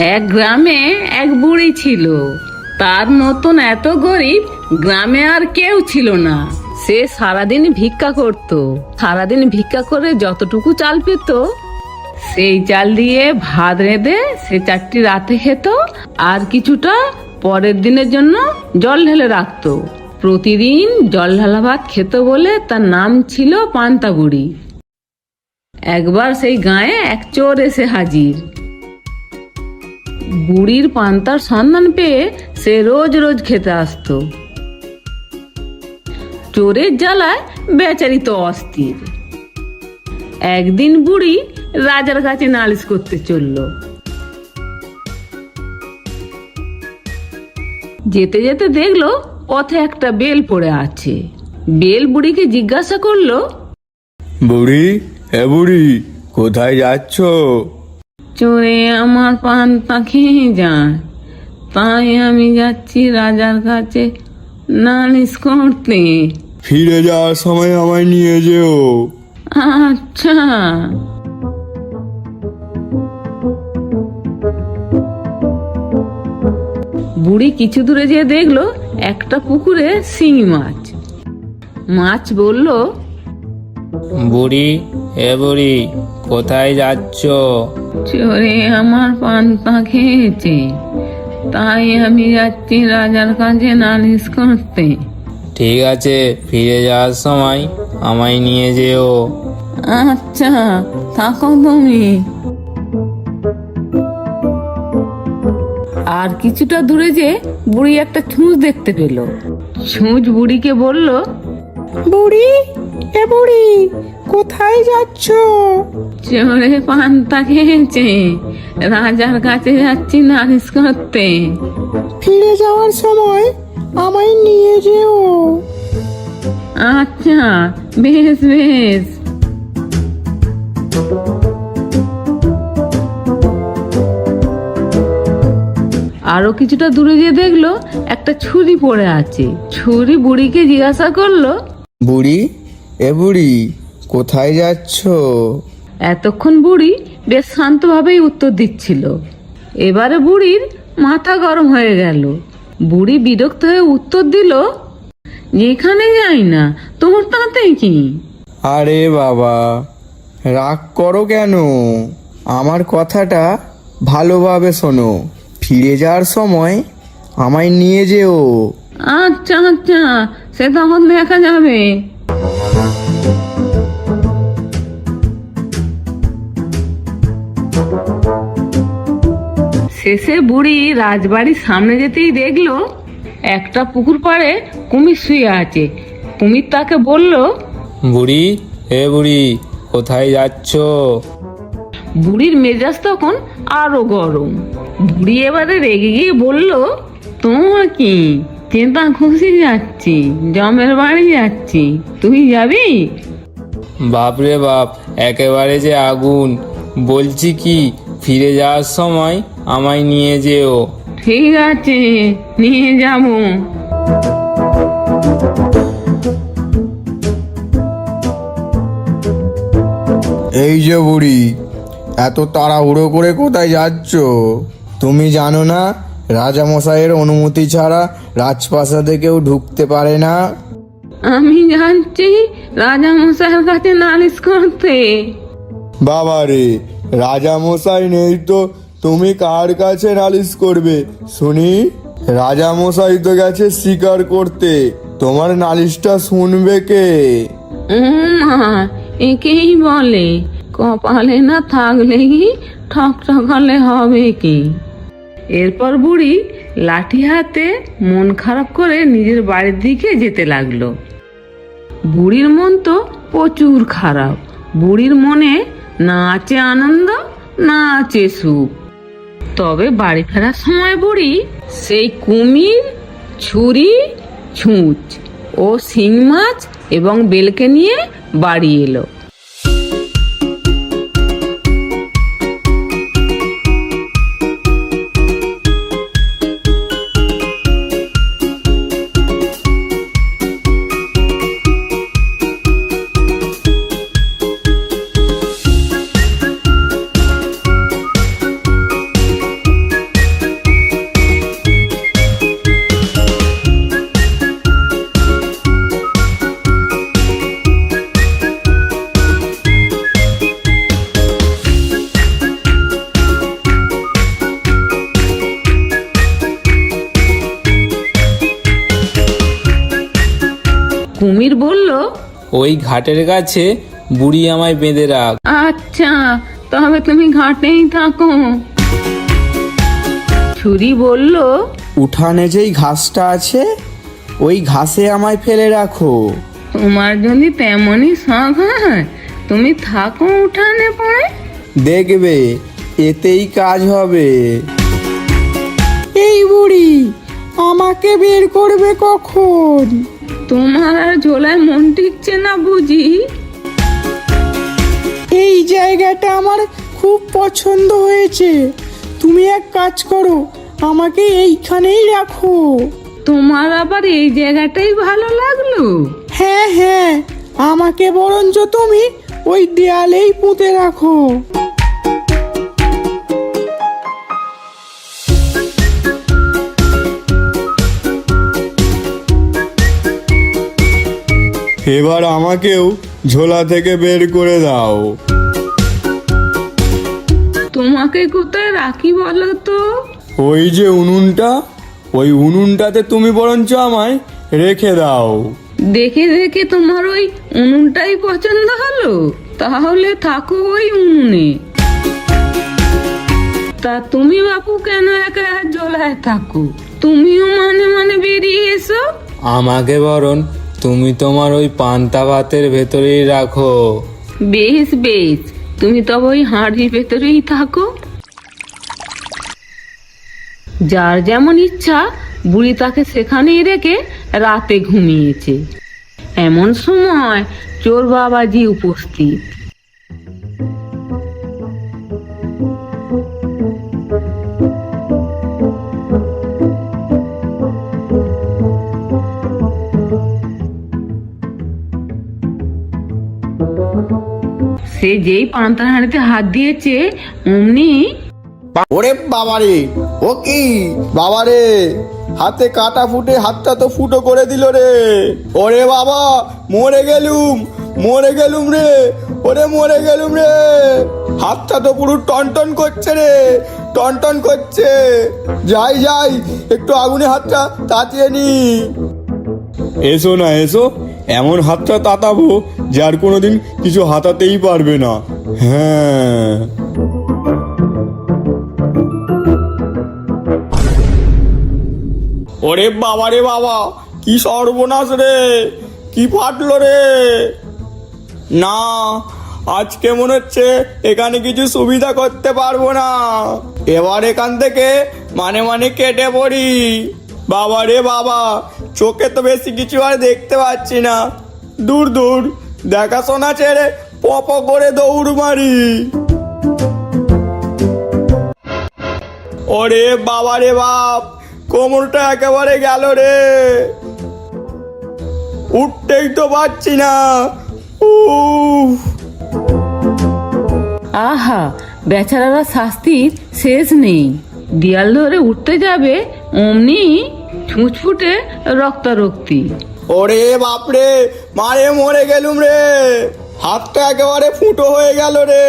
এক গ্রামে এক বুড়ি ছিল। তার মতন এত গরিব গ্রামে আর কেউ ছিল না। সে সারাদিন ভিক্ষা করত। সারাদিন ভিক্ষা করে যতটুকু চাল পেত সেই চাল দিয়ে ভাত রেঁধে সে 4টি রাতে খেত, আর কিছুটা পরের দিনের জন্য জল ঢেলে রাখতো। প্রতিদিন জল ঢালা ভাত খেত বলে তার নাম ছিল পান্তা বুড়ি। একবার সেই গাঁয়ে এক চোর এসে হাজির। বুড়ির পান্তার সন্ধান পেয়ে সে রোজ রোজ খেতে আসতো। চোরের জ্বালায় বেচারি তো অস্থির। একদিন বুড়ি রাজার কাছে নালিশ করতে চলল। যেতে যেতে দেখলো পথে একটা বেল পড়ে আছে। বেল বুড়িকে জিজ্ঞাসা করলো, বুড়ি, বুড়ি, কোথায় যাচ্ছ? চোরে আমার পান্তা খেয়ে যায়, তাই আমি যাচ্ছি রাজার কাছে নালিশ করতে। ফিরে যাওয়ার সময় আমায় নিয়ে যেও। আচ্ছা। বুড়ি কিছু দূরে যেয়ে দেখলো একটা পুকুরে শিঙি মাছ। মাছ বলল, বুড়ি, বুড়ি, কোথায় যাচ্ছ? চোরে আমার পান্তা খেয়েছে, তাই আমি যাচ্ছি রাজার কাছে নালিশ করতে। ঠিক আছে, ফিরে যাওয়ার সময় আমায় নিয়ে যেও। আচ্ছা, থাকো তুমি। আর কিছুটা দূরে যে বুড়ি একটা ছুঁচ দেখতে পেল। ছুঁচ বুড়িকে বলল, বুড়ি, বুড়ি, কোথায় যাচ্ছ? চোরে পান্তা খেয়েছে, রাজার কাছে যাচ্ছি নালিশ করতে। ফিরে যাওয়ার সময় আমায় নিয়ে যেও। আচ্ছা, বেশ বেশ। আরো কিছুটা দূরে গিয়ে দেখলো একটা ছুরি পড়ে আছে। ছুরি বুড়িকে জিজ্ঞাসা করলো, বুড়ি, বুড়ি, কোথায় যাচ্ছ? এতক্ষণ বুড়ি বেশ শান্তভাবেই উত্তর দিচ্ছিল। এবারে বুড়ির মাথা গরম হয়ে গেল। বুড়ি বিরক্ত হয়ে উত্তর দিল, যেখানে যাই না তোমার তাতে কি? আরে বাবা, রাগ করো কেন? আমার কথাটা ভালোভাবে শোনো। ফিরে যাওয়ার সময় আমায় নিয়ে যেও। আচ্ছা আচ্ছা, সে তখন দেখা যাবে। শেষে বুড়ি রাজবাড়ির সামনে যেতেই দেখলো একটা পুকুর পাড়ে কুমির শুয়ে আছে। কুমির তাকে বলল, বুড়ি, বুড়ি, কোথায় যাচ্ছ? বুড়ির মেজাজ তখন আরো গরম। বুড়ি এবারে রেগে গিয়ে বলল, তোমার কি? চেতা খুশি যাচ্ছি, জমের বাড়ি যাচ্ছি, তুই যাবি? বাপরে বাপ, একেবারে যে আগুন! বলছি কি, ফিরে যাওয়ার সময় আমায় নিয়ে যেও। ঠিক আছে, নিয়ে যাবো। এই যে বুড়ি, এত তাড়াহুড়ো করে কোথায় যাচ্ছ? তুমি জানো না রাজামশাইয়ের অনুমতি ছাড়া রাজপ্রাসাদে কেউ ঢুকতে পারে না? আমি যাচ্ছি রাজা মশাইয়ের কাছে নালিশ করতে। বাবা রে, রাজামশাই নেই তো তুমি কার কাছে নালিশ করবে শুনি? রাজামশাই তো গেছে শিকার করতে, তোমার নালিশটা শুনবে কে? মা, একেই বলে কপালে না থাকলে কি ঠকঠকালে হবে কি? এরপর বুড়ি লাঠি হাতে মন খারাপ করে নিজের বাড়ির দিকে যেতে লাগলো। বুড়ির মন তো প্রচুর খারাপ। বুড়ির মনে না আছে আনন্দ, না আছে সুখ। তবে বাড়ি ফেরার সময় বুড়ি সেই কুমির, ছুরি, ছুঁচ ও শিং মাছ এবং বেলকে নিয়ে বাড়ি এলো। কুমির বলল, ওই ঘাটের কাছে বুড়ি আমায় বেঁধে রাখ। আচ্ছা, তবে তুমি ঘাটেই থাকো। ছুরি বলল, উঠানে যেই ঘাসটা আছে ওই ঘাসে আমায় ফেলে রাখো। তোমার যদি তেমনই শখ হয় তুমি থাকো উঠানে পড়ে। দেখবে এতেই কাজ হবে। এই বুড়ি আমাকে বের করবে কখন? তোমার আর ঝোলায় মন টিকছে না বুঝি? এই জায়গাটা আমার খুব পছন্দ হয়েছে। তুমি এক কাজ করো, আমাকে এইখানেই রাখো। তোমার আবার এই জায়গাটাই ভালো লাগলো? হ্যাঁ হ্যাঁ, আমাকে বরঞ্চ তুমি ওই দেয়ালেই পুঁতে রাখো। এবার আমাকেও ঝোলা থেকে বের করে দাও। তোমাকে কোথায় রাখি বলো তো? ওই যে উনুনটা, ওই উনুনটাতে তুমি বরঞ্চ আমায় রেখে দাও। দেখে দেখে তোমার ওই উনুনটাই পছন্দ হলো? তাহলে থাকো ওই উনুনে। তা তুমি বাপু কেন একা ঝোলায় থাকো? তুমিও মানে মানে বেরিয়ে এসো। আমাকে বরং তুমি তোমার ওই পান্তা ভাতের ভেতরেই রাখো। বেশ বেশ, তুমি তবে ওই হাঁড়ির ভেতরেই থাকো। যার যেমন ইচ্ছা বুড়ি তাকে সেখানেই রেখে রাতে ঘুমিয়েছে। এমন সময় চোর বাবাজি উপস্থিত। সে যেই পান্তার হাঁড়িতে হাত দিয়েছে অমনি ওরে বাবারে, ও কি বাবারে, হাতে কাটা ফুটে হাতটা তো ফুটো করে দিল রে। ওরে বাবা, মরে গেলুম রে, ওরে মরে গেলুম রে। হাতটা তো পুরো টনটন করছে রে, টনটন করছে। যাই একটু আগুনে হাতটা তাতিয়ে নি। এসো না এসো, এমন হাতটা তাতাবো যার কোনোদিন কিছু হাতাতেই পারবে না। হ্যাঁ, ওরে বাবা রে বাবা, কি সর্বনাশ রে, কি ফাটলো রে। না, আজকে মনে হচ্ছে এখানে কিছু সুবিধা করতে পারবো না। এবার এখান থেকে মানে কেটে পড়ি। বাবা রে বাবা, চোখে তো বেশি কিছু আর দেখতে পাচ্ছি না। দূর দেখাশোনা ছেড়ে পপ করে দৌড় মারি। ওরে বাবা রে বাপ, কোমরটা একেবারে গেল রে, উঠতেই তো পারছি না। উফ, আহা, বেচারারা শাস্তির শেষ নেই। দেয়াল ধরে উঠতে যাবে অমনি ছুঁচফুটে রক্তারক্তি। ওরে বাপরে, মারে মরে গেলুম রে, হাতটা একেবারে ফুটো হয়ে গেল রে।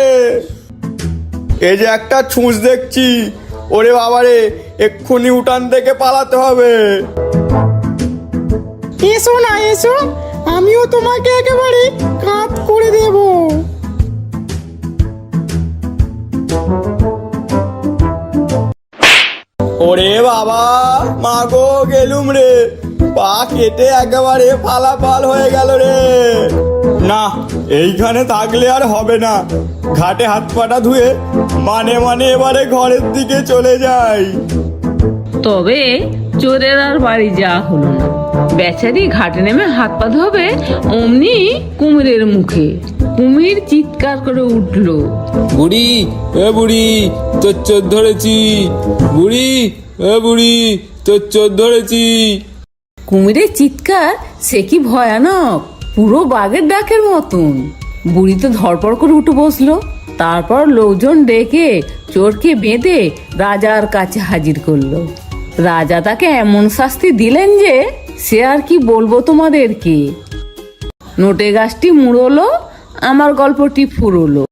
এই যে একটা ছুঁচ দেখছি, ওরে বাবারে, এক্ষুনি উঠান থেকে পালাতে হবে। এসো না এসো, আমিও তোমাকে একেবারে কাত করে দেব। ওরে বাবা, মাগো গেলুম রে, পা কেটে একেবারে ফালাফাল হয়ে গেল রে। না, এইখানে থাকলে আর হবে না। ঘাটে হাত পাটা ধুয়ে মানে এবারে ঘরের দিকে চলে যাই। তবে চোরের আর বাড়ি যাওয়া হলো না। বেচারি ঘাটে নেমে হাত পা ধোবে অমনি কুমিরের মুখে কুমির চিৎকার করে উঠল, বুড়ি, এ বুড়ি, তোর চোর ধরেছি। বুড়ি, এ বুড়ি, তোর চোর ধরেছি। কুমিরের চিৎকার সে কি ভয়ানক, পুরো বাঘের ডাকের মতন। বুড়ি তো ধড়পড় করে উঠে বসলো। তারপর লোকজন ডেকে চোরকে বেঁধে রাজার কাছে হাজির করলো। রাজা তাকে এমন শাস্তি দিলেন যে সে আর কি বলবো তোমাদেরকে। নোটে গাছটি মুড়লো, আমার গল্পটি ফুরলো।